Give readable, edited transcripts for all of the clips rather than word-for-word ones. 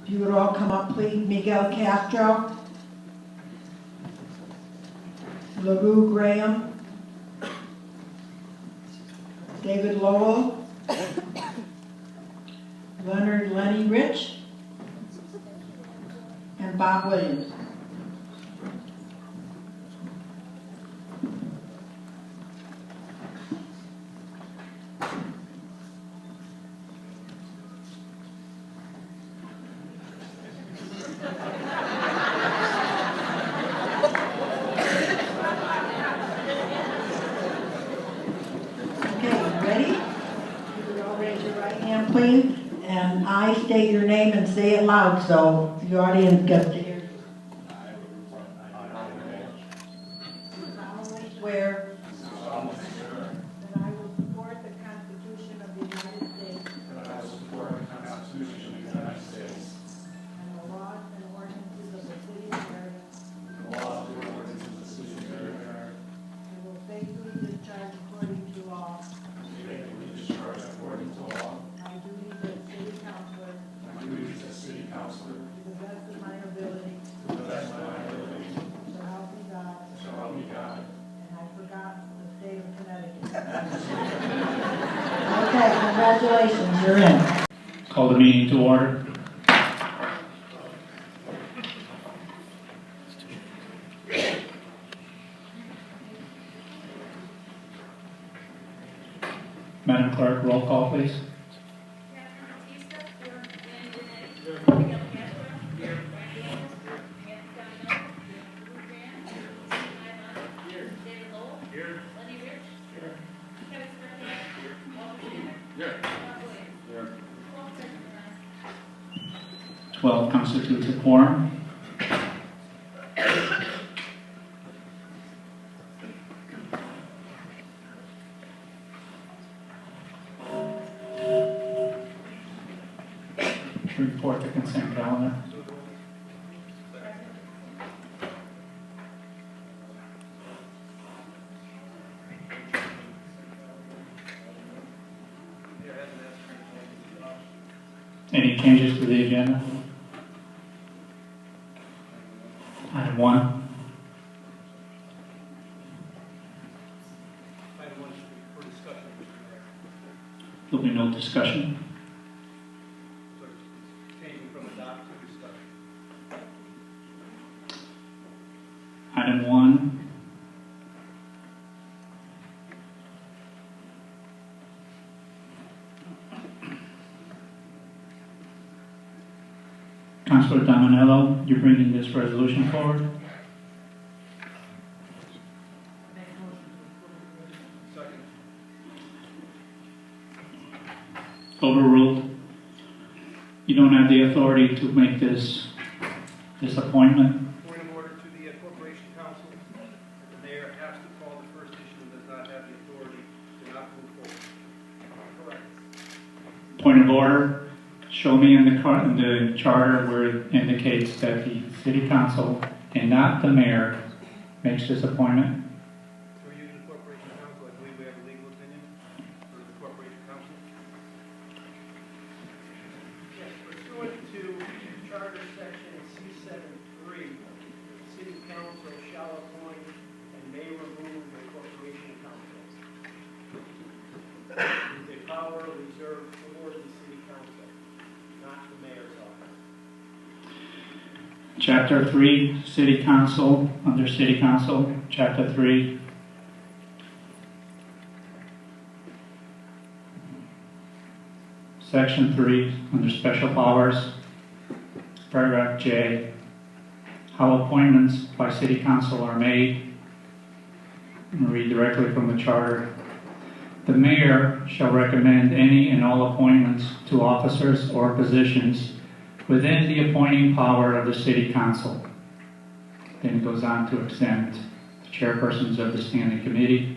If you would all come up, please. Miguel Castro, LaRue Graham, David Lowell, Leonard Lenny Rich, and Bob Williams. Please, and I state your name and say it loud so the audience gets to hear you. I solemnly swear that I will support the Constitution of the United States and the laws and ordinances of the city of Meriden, and will faithfully discharge according to law City Councilor, to the best of my ability. So help me God. And I forgot the state of Connecticut. Okay, congratulations, you're in. Call the meeting to order. Madam Clerk, roll call, please. Here. 12 constitutes a quorum. Report the consent calendar. Any changes to the agenda? Item 1. Item 1 should be for discussion, Mr. Mayor. There'll be no discussion. So it's changing from adopt to discussion. Item 1. Councilor Dominello, you're bringing this resolution forward. Second. Overruled. You don't have the authority to make this appointment. Point of order to the Corporation Council. The mayor has to call the first issue and does not have the authority to not move forward. Correct. Point of order. Show me in the charter where it indicates that the city council and not the mayor makes this appointment. Through you to the Corporation Council, I believe we have a legal opinion for the Corporation Council. Yes, pursuant to Charter Section C73, the City Council shall appoint and may remove the Corporation Council. It is a power reserved for the City Council, not the mayor's office. Chapter 3, City Council, under City Council, Chapter 3. Section 3, under Special Powers, Paragraph J. How appointments by City Council are made. I'm going to read directly from the charter. The mayor shall recommend any and all appointments to officers or positions within the appointing power of the City Council. Then it goes on to exempt the chairpersons of the standing committee.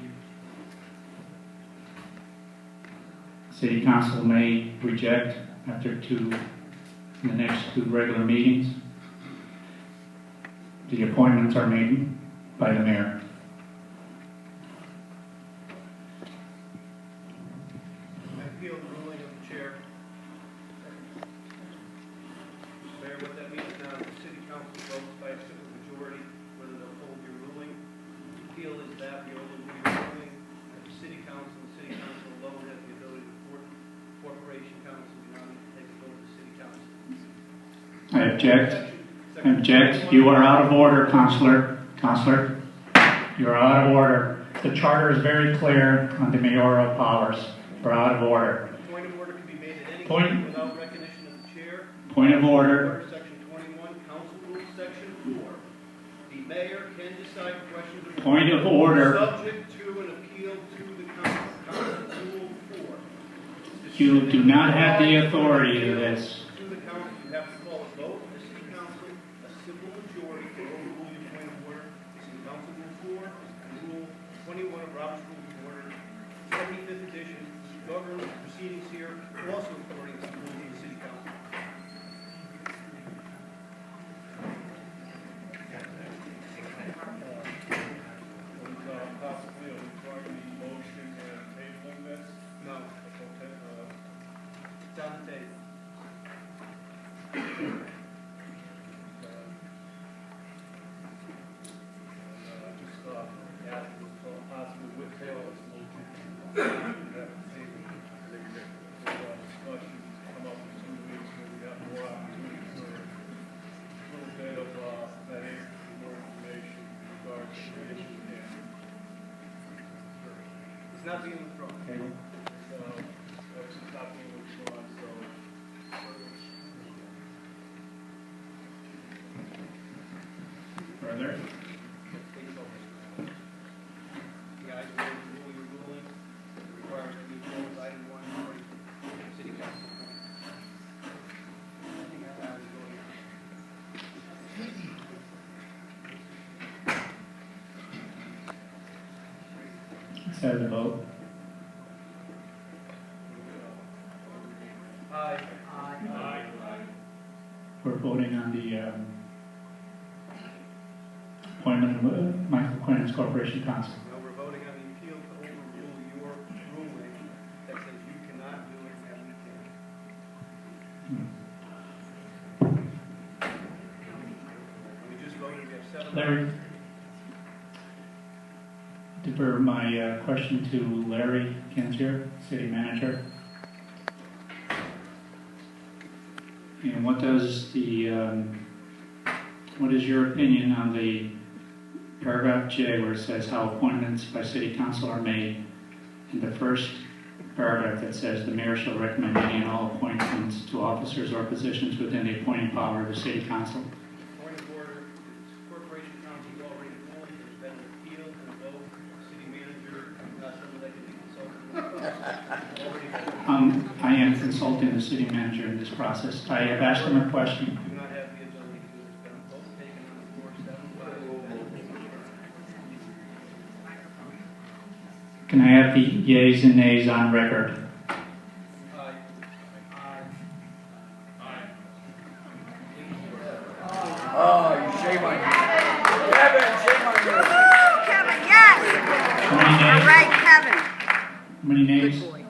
City Council may reject after the next 2 regular meetings. The appointments are made by the mayor. I appeal the ruling of the chair. Object. You are out of order, Counselor. Counselor, you are out of order. The charter is very clear on the mayoral powers. We're out of order. Point of order can be made at any Point. time without recognition of the chair. Point of order. Section 21, Council Rules, Section 4. The mayor can decide questions of Point of order. subject to an appeal to the council. Council Rule 4. You do not have the authority to this. To the council, you have to call a vote of the city council, a simple majority to overrule your point of order. City Council Rule 4 and Rule 21 of Robert's Rules of Order, 75th edition, govern proceedings here, also according to the rules of the city council. Possibly a majority motion and tabling this? No, Okay, it's on the table. just ask for possible withdraw this motion. Discussions come up in 2 weeks when we got more opportunities for a little bit of that is more information in regards to the issue here. It's not being withdrawn. So that's not being withdrawn, so Further. The ayes will rule your ruling. It requires to be closed item 1 for the city council. Nothing else is going on. Let's have the vote. Aye. aye. We're voting on the appointment of Michael Quinn as Corporation Counsel. Now we're voting on the appeal to overrule your ruling that says you cannot do it and we can. We just voted, we have 7. Larry, defer my question to Larry Kinzier, City Manager. And what does the, what is your opinion on the paragraph J where it says how appointments by City Council are made? In the first paragraph that says the mayor shall recommend any and all appointments to officers or positions within the appointing power of the City Council. Point of order, it's Corporation Council already ruled, there's been an appeal and a vote, city manager, not someone that can be consulted. Already voted. I am consulting the City Manager in this process. I have asked him a question. Do not have the ability to do this, but I'm both taken on the floor, 7-5. Can I have the yeas and nays on record? Aye. Oh, you shame on you. Kevin, shame on you. Kevin, yes! How many All nays? right, Kevin. How many nays? Good boy.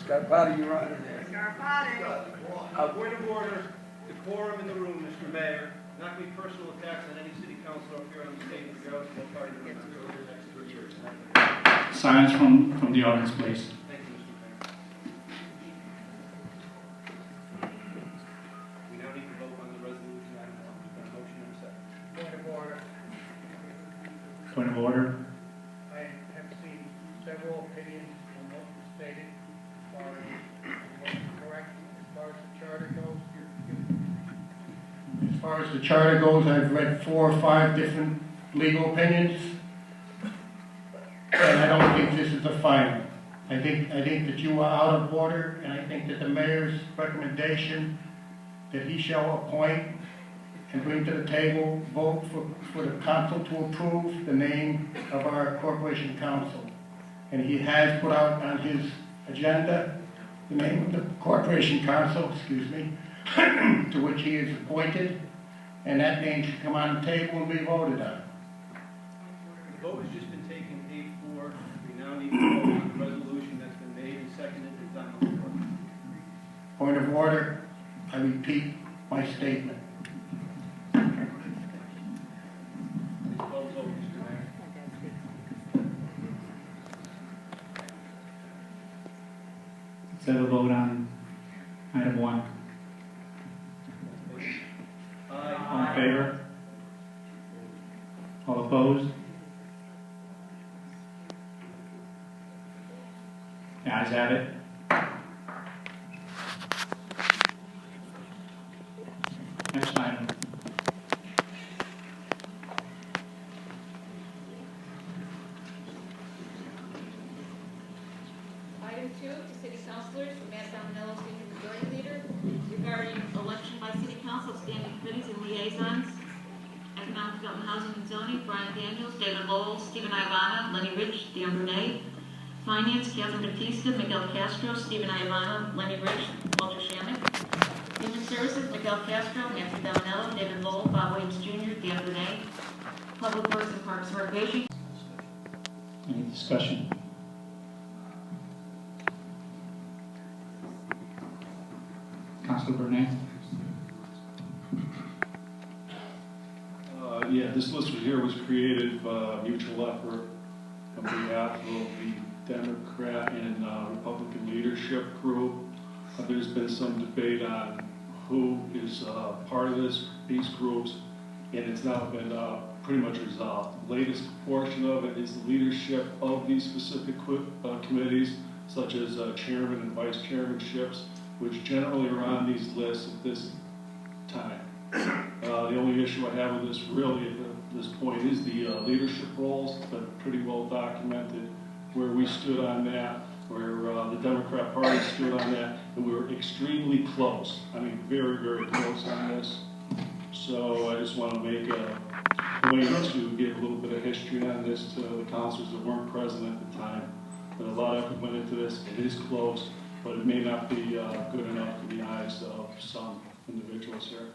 Scarpati, you're on it there. Point of order, decorum in the room, Mr. Mayor. Not going to be personal attacks on any city councilor up here on the stage, regardless of what party they're in over the next 3 years. Silence from the audience, please. Thank you, Mr. Mayor. We now need to vote on the resolution item 1. There's been a motion and a second. Point of order. Point of order. I have seen several opinions on what was stated as far as what's correct, as far as the charter goes. As far as the charter goes, I've read 4 or 5 different legal opinions, and I don't think this is the final. I think that you are out of order, and I think that the mayor's recommendation that he shall appoint and bring to the table, vote for the council to approve the name of our corporation council. And he has put out on his agenda the name of the corporation council, to which he is appointed, and that name should come on the table and be voted on. The vote has just been taken 8-4. We now need to vote on the resolution that's been made and seconded. It's on the floor. Point of order, I repeat my statement. Please call the vote, Mr. Mayor. Let's have a vote on item 1. All in favor? All opposed? The ayes have it. Next item. Item 2, to city councilors, Matt Dominello, senior majority leader, regarding election by city council, standing committees and liaisons. Economic Development, Housing and Zoning, Brian Daniels, David Lowell, Stephen Ivana, Lenny Rich, Dan Burnett. Finance, Catherine Batista, Miguel Castro, Stephen Ivana, Lenny Rich, Walter Shammick. Human Services, Miguel Castro, Nancy Dominello, David Lowell, Bob Williams Jr., Dan Burnett. Public Works and Parks and Recreation. Any discussion? Councilor Burnett? Yeah, this list right here was created by mutual effort on behalf of the Democrat and Republican leadership group. There's been some debate on who is part of these groups, and it's now been pretty much resolved. The latest portion of it is the leadership of these specific committees, such as chairman and vice chairmanships, which generally are on these lists at this time. The only issue I have with this really at this point is the leadership roles, but pretty well documented where we stood on that, where the Democrat Party stood on that, and we were extremely close. I mean, very, very close on this. So I just want to make a point to give a little bit of history on this to the councilors that weren't present at the time. But a lot of effort went into this. It is close, but it may not be good enough to the eyes of some individuals here.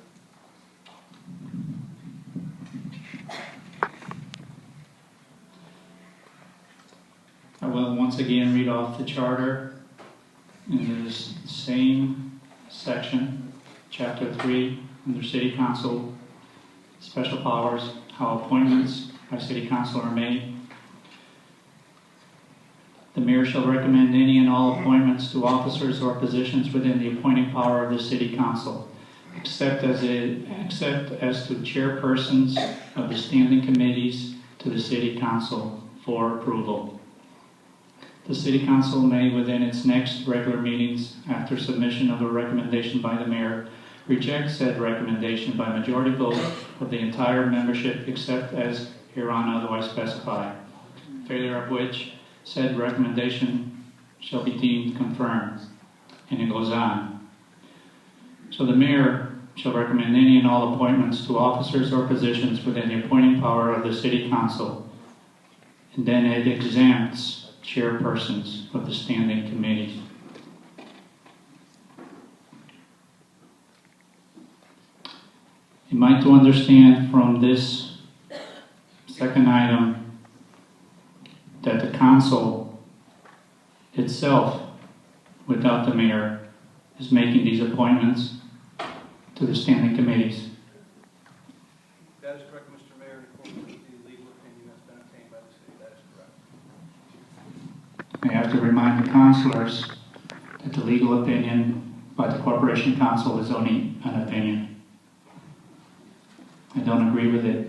I will once again read off the charter in this same section, Chapter 3, under City Council, Special Powers, how appointments by City Council are made. The mayor shall recommend any and all appointments to officers or positions within the appointing power of the City Council, except as to chairpersons of the standing committees to the City Council for approval. The City Council may, within its next regular meetings, after submission of a recommendation by the mayor, reject said recommendation by majority vote of the entire membership except as hereon otherwise specified, failure of which said recommendation shall be deemed confirmed. And it goes on. So the mayor shall recommend any and all appointments to officers or positions within the appointing power of the City Council, and then it exempts chairpersons of the standing committees. You might to understand from this second item that the council itself, without the mayor, is making these appointments to the standing committees. That is correct, Mr. Mayor, in accordance with the legal opinion that's been obtained by the city. That is correct. I have to remind the councilors that the legal opinion by the Corporation Council is only an opinion. I don't agree with it.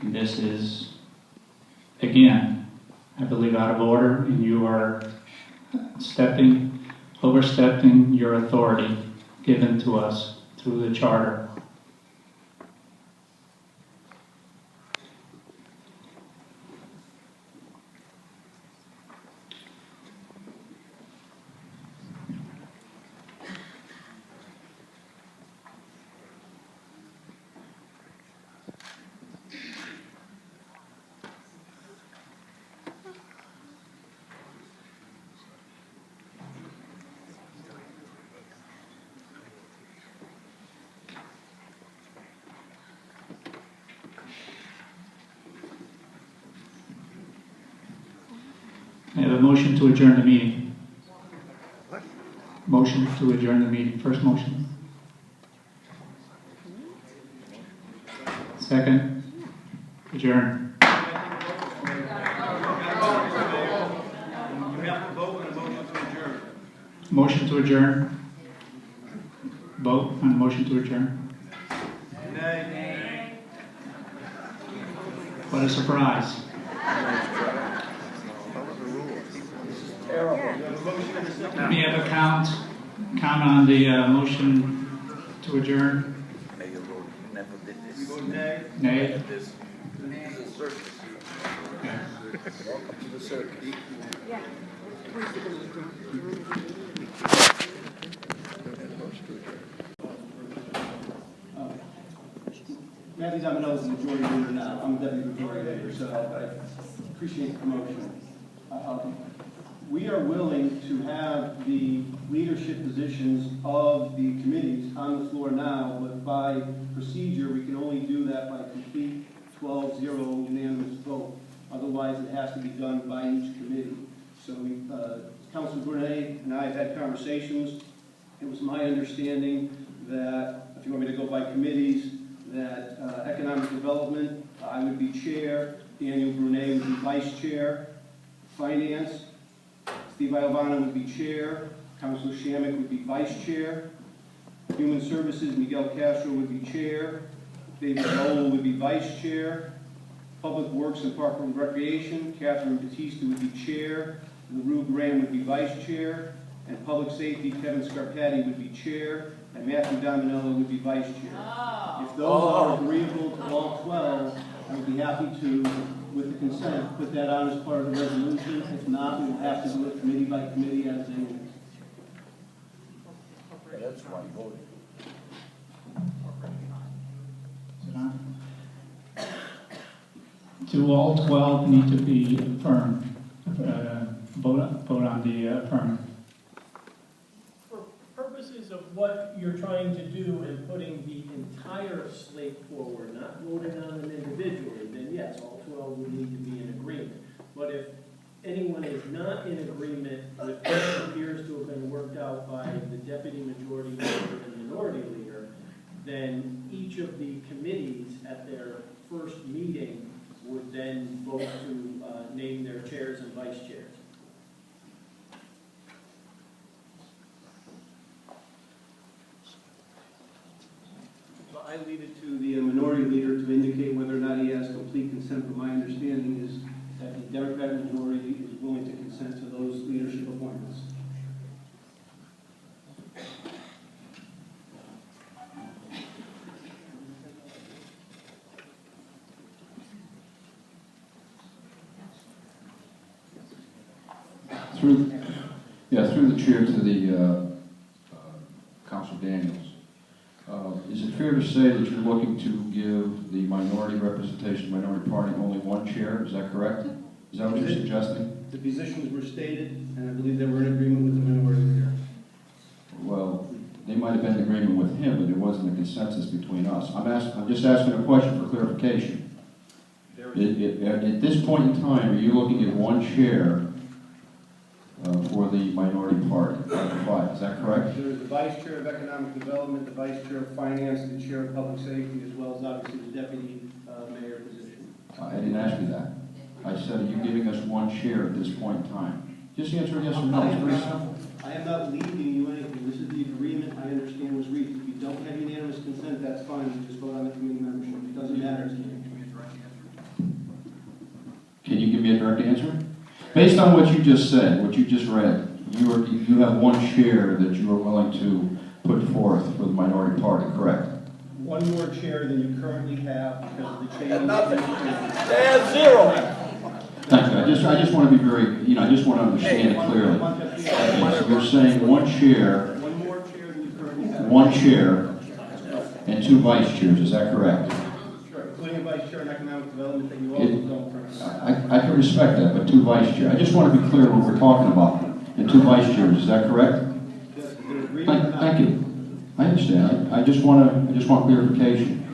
And this is, again, I believe out of order, and you are overstepping your authority given to us through the charter. I have a motion to adjourn the meeting. Motion to adjourn the meeting. First motion. Second. Adjourn. You have to vote on a motion to adjourn. Motion to adjourn. Vote on the motion to adjourn. Nay. What a surprise. Let me have a count on the motion to adjourn. You vote nay? Nay? Okay. Welcome to the circus. Matthew Domino's the majority leader now. I'm deputy majority leader, so I appreciate the promotion. We are willing to have the leadership positions of the committees on the floor now, but by procedure, we can only do that by complete 12-0 unanimous vote. Otherwise, it has to be done by each committee. So Councilor Brunet and I have had conversations. It was my understanding that, if you want me to go by committees, that economic development, I would be chair, Daniel Brunet would be vice chair, finance, Steve Iovano would be chair, Councilor Shamik would be vice chair, human services, Miguel Castro would be chair, David Noel would be vice chair, public works and park and recreation, Catherine Batista would be chair, LaRue Graham would be vice chair, and public safety, Kevin Scarpati would be chair, and Matthew Dominello would be vice chair. If those are agreeable to all 12, I would be happy to, with the consent, put that on as part of the resolution. If not, we will have to do it committee by committee as they need. That's why I voted. Sit down. Do all 12 need to be affirmed? Vote on the affirmative. For purposes of what you're trying to do and putting the entire slate forward, not voting on them individually, then yes, all 12 would need to be in agreement. But if anyone is not in agreement with what appears to have been worked out by the deputy majority leader and minority leader, then each of the committees at their first meeting would then vote to name their chairs and vice chairs. I leave it to the minority leader to indicate whether or not he has complete consent, but my understanding is that the Democratic majority is willing to consent to those leadership appointments. Through the chair to the Councilor Daniels. Is it fair to say that you're looking to give the minority representation, minority party, only one chair? Is that correct? Is that what you're suggesting? The positions were stated, and I believe they were in agreement with the minority leader. Well, they might have been in agreement with him, but there wasn't a consensus between us. I'm just asking a question for clarification. At this point in time, are you looking at one chair for the minority party, is that correct? There is the vice chair of economic development, the vice chair of finance, the chair of public safety, as well as obviously the deputy mayor position. I didn't ask you that. I said, are you giving us one chair at this point in time? Just answer yes or no. I am not leaving you anything. This is the agreement I understand was reached. If you don't have unanimous consent, that's fine. You just vote on the committee membership. It doesn't matter to me. Can you give me a direct answer? Based on what you just said, what you just read, you have one chair that you are willing to put forth for the minority party, correct? One more chair than you currently have because of the change. And nothing. They have zero. Thank you. I just want to be very, I just want to understand it clearly. Okay, so you're saying one chair, One more chair than you currently have. one chair, and two vice chairs, is that correct? Sure, including a vice chair in economic development that you also don't currently have. I can respect that, but two vice chairs. I just want to be clear what we're talking about. And two vice chairs, is that correct? Yes, they're agreement or not. Thank you. I understand. I just want clarification.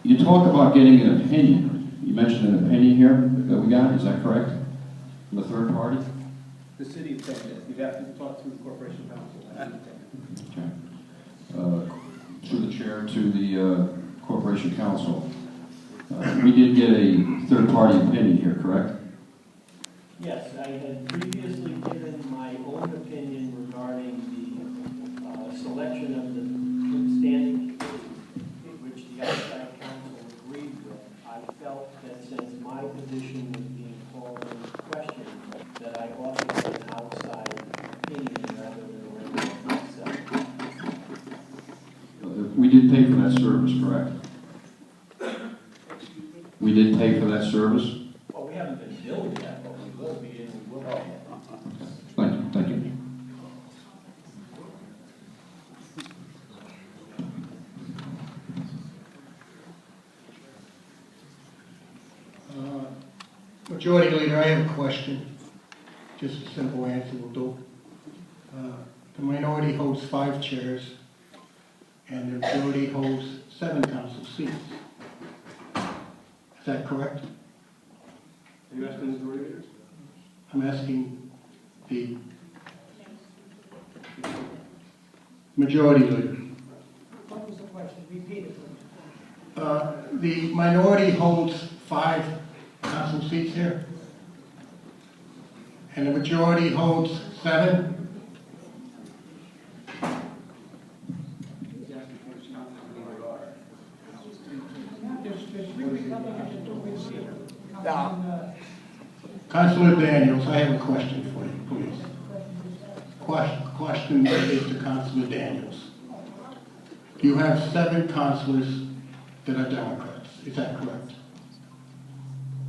You talk about getting an opinion. You mentioned an opinion here that we got. Is that correct? From the third party. The city of Texas. You'd have to talk through the corporation council. Okay. Through the chair to the corporation council. We did get a third party opinion here, correct? Yes, I had previously given my own opinion regarding selection of the standing committee, which the outside council agreed with, I felt that since my position was being called into question, that I ought to get an outside opinion rather than a regular myself. We did pay for that service, correct? We did pay for that service? Well, we haven't been billed yet, but we will be, and we will. Thank you, thank you. Majority Leader, I have a question. Just a simple answer will do. The minority holds 5 chairs, and the majority holds 7 council seats. Is that correct? Are you asking the majority leader? I'm asking the majority leader. What was the question? Repeat it, please. The minority holds 5 council seats here, and the majority holds 7. Councilor Daniels, I have a question for you, please. Question is to Councilor Daniels. You have 7 councilors that are Democrats, is that correct?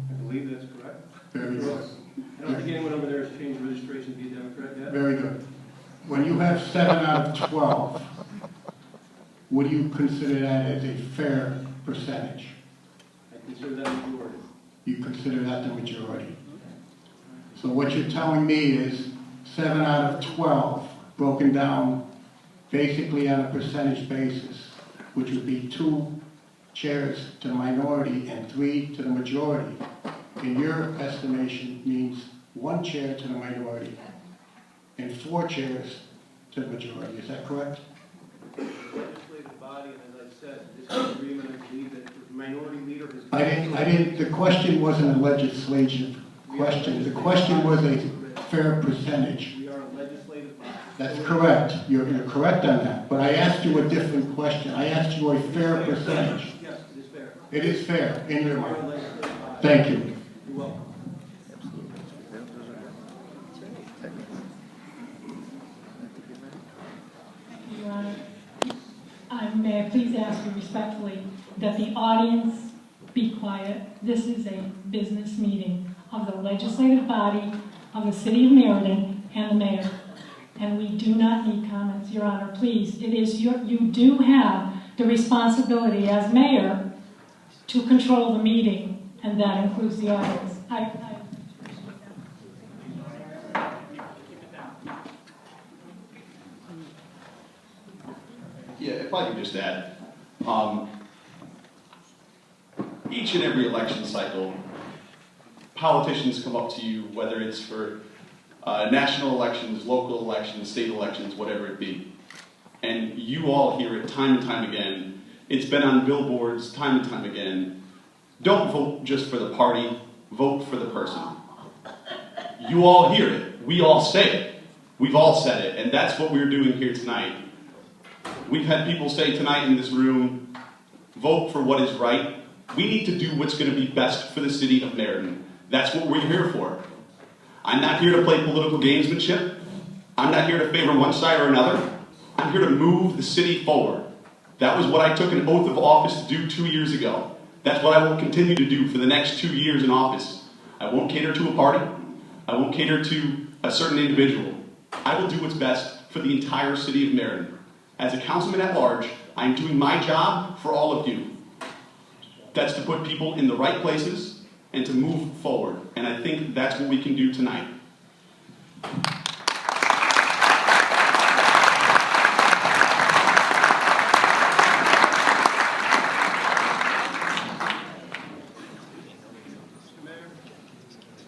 I believe that's correct. Very good. I don't think anyone over there has changed registration to be a Democrat yet. Very good. When you have 7 out of 12, would you consider that as a fair percentage? I consider that a majority. You consider that the majority. So what you're telling me is 7 out of 12 broken down basically on a percentage basis, which would be 2 chairs to the minority and 3 to the majority. In your estimation means 1 chair to the minority and 4 chairs to the majority. Is that correct? Legislative body, and as I said, this is agreement, I believe that the minority leader has. I didn't, the question wasn't a legislative question. The question was a fair percentage. We are a legislative body. That's correct. You're correct on that. But I asked you a different question. I asked you a fair percentage. Yes, it is fair. It is fair in your We are a mind. legislative body. Thank you. You're welcome. Your Honor, may I please ask you respectfully that the audience be quiet. This is a business meeting of the legislative body of the city of Meriden and the mayor. And we do not need comments, Your Honor. Please, it is you do have the responsibility as mayor to control the meeting, and that includes the audience. Yeah, if I could just add, each and every election cycle, politicians come up to you, whether it's for national elections, local elections, state elections, whatever it be. And you all hear it time and time again. It's been on billboards time and time again. Don't vote just for the party, vote for the person. You all hear it. We all say it. We've all said it, and that's what we're doing here tonight. We've had people say tonight in this room, vote for what is right. We need to do what's going to be best for the city of Meriden. That's what we're here for. I'm not here to play political gamesmanship. I'm not here to favor one side or another. I'm here to move the city forward. That was what I took an oath of office to do 2 years ago. That's what I will continue to do for the next 2 years in office. I won't cater to a party. I won't cater to a certain individual. I will do what's best for the entire city of Meriden. As a councilman at large, I'm doing my job for all of you. That's to put people in the right places and to move forward. And I think that's what we can do tonight. Mr.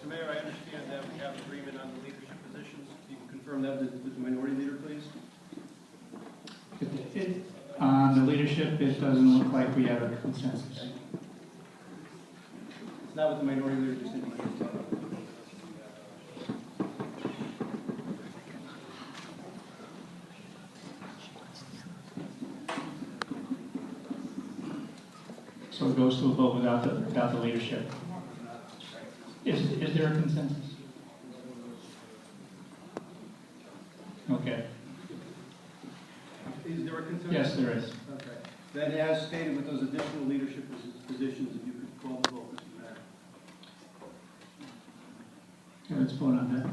Mayor, I understand that we have agreement on the leadership positions. You can confirm that with the minority leader, please? On the leadership, it doesn't look like we have a consensus. It's not with the minority leader, just indicated. goes to a vote without the leadership. Is there a consensus? Okay. Is there a consensus? Yes, there is. Okay. Then as stated with those additional leadership positions, if you could call the vote, Mr. Mayor. Okay, let's vote on that.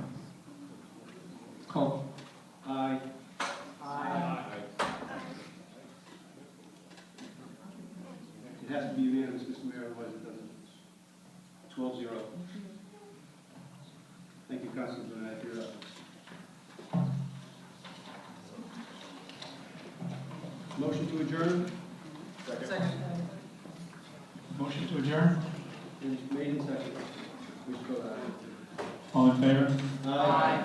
Call. Aye. Aye. It has to be unanimous, Mr. Mayor, otherwise it doesn't. 12-0. Thank you, Councilor Burnett. You're up. Motion to adjourn? Second. Motion to adjourn. It's made in second. We should go ahead. All in favor? Aye.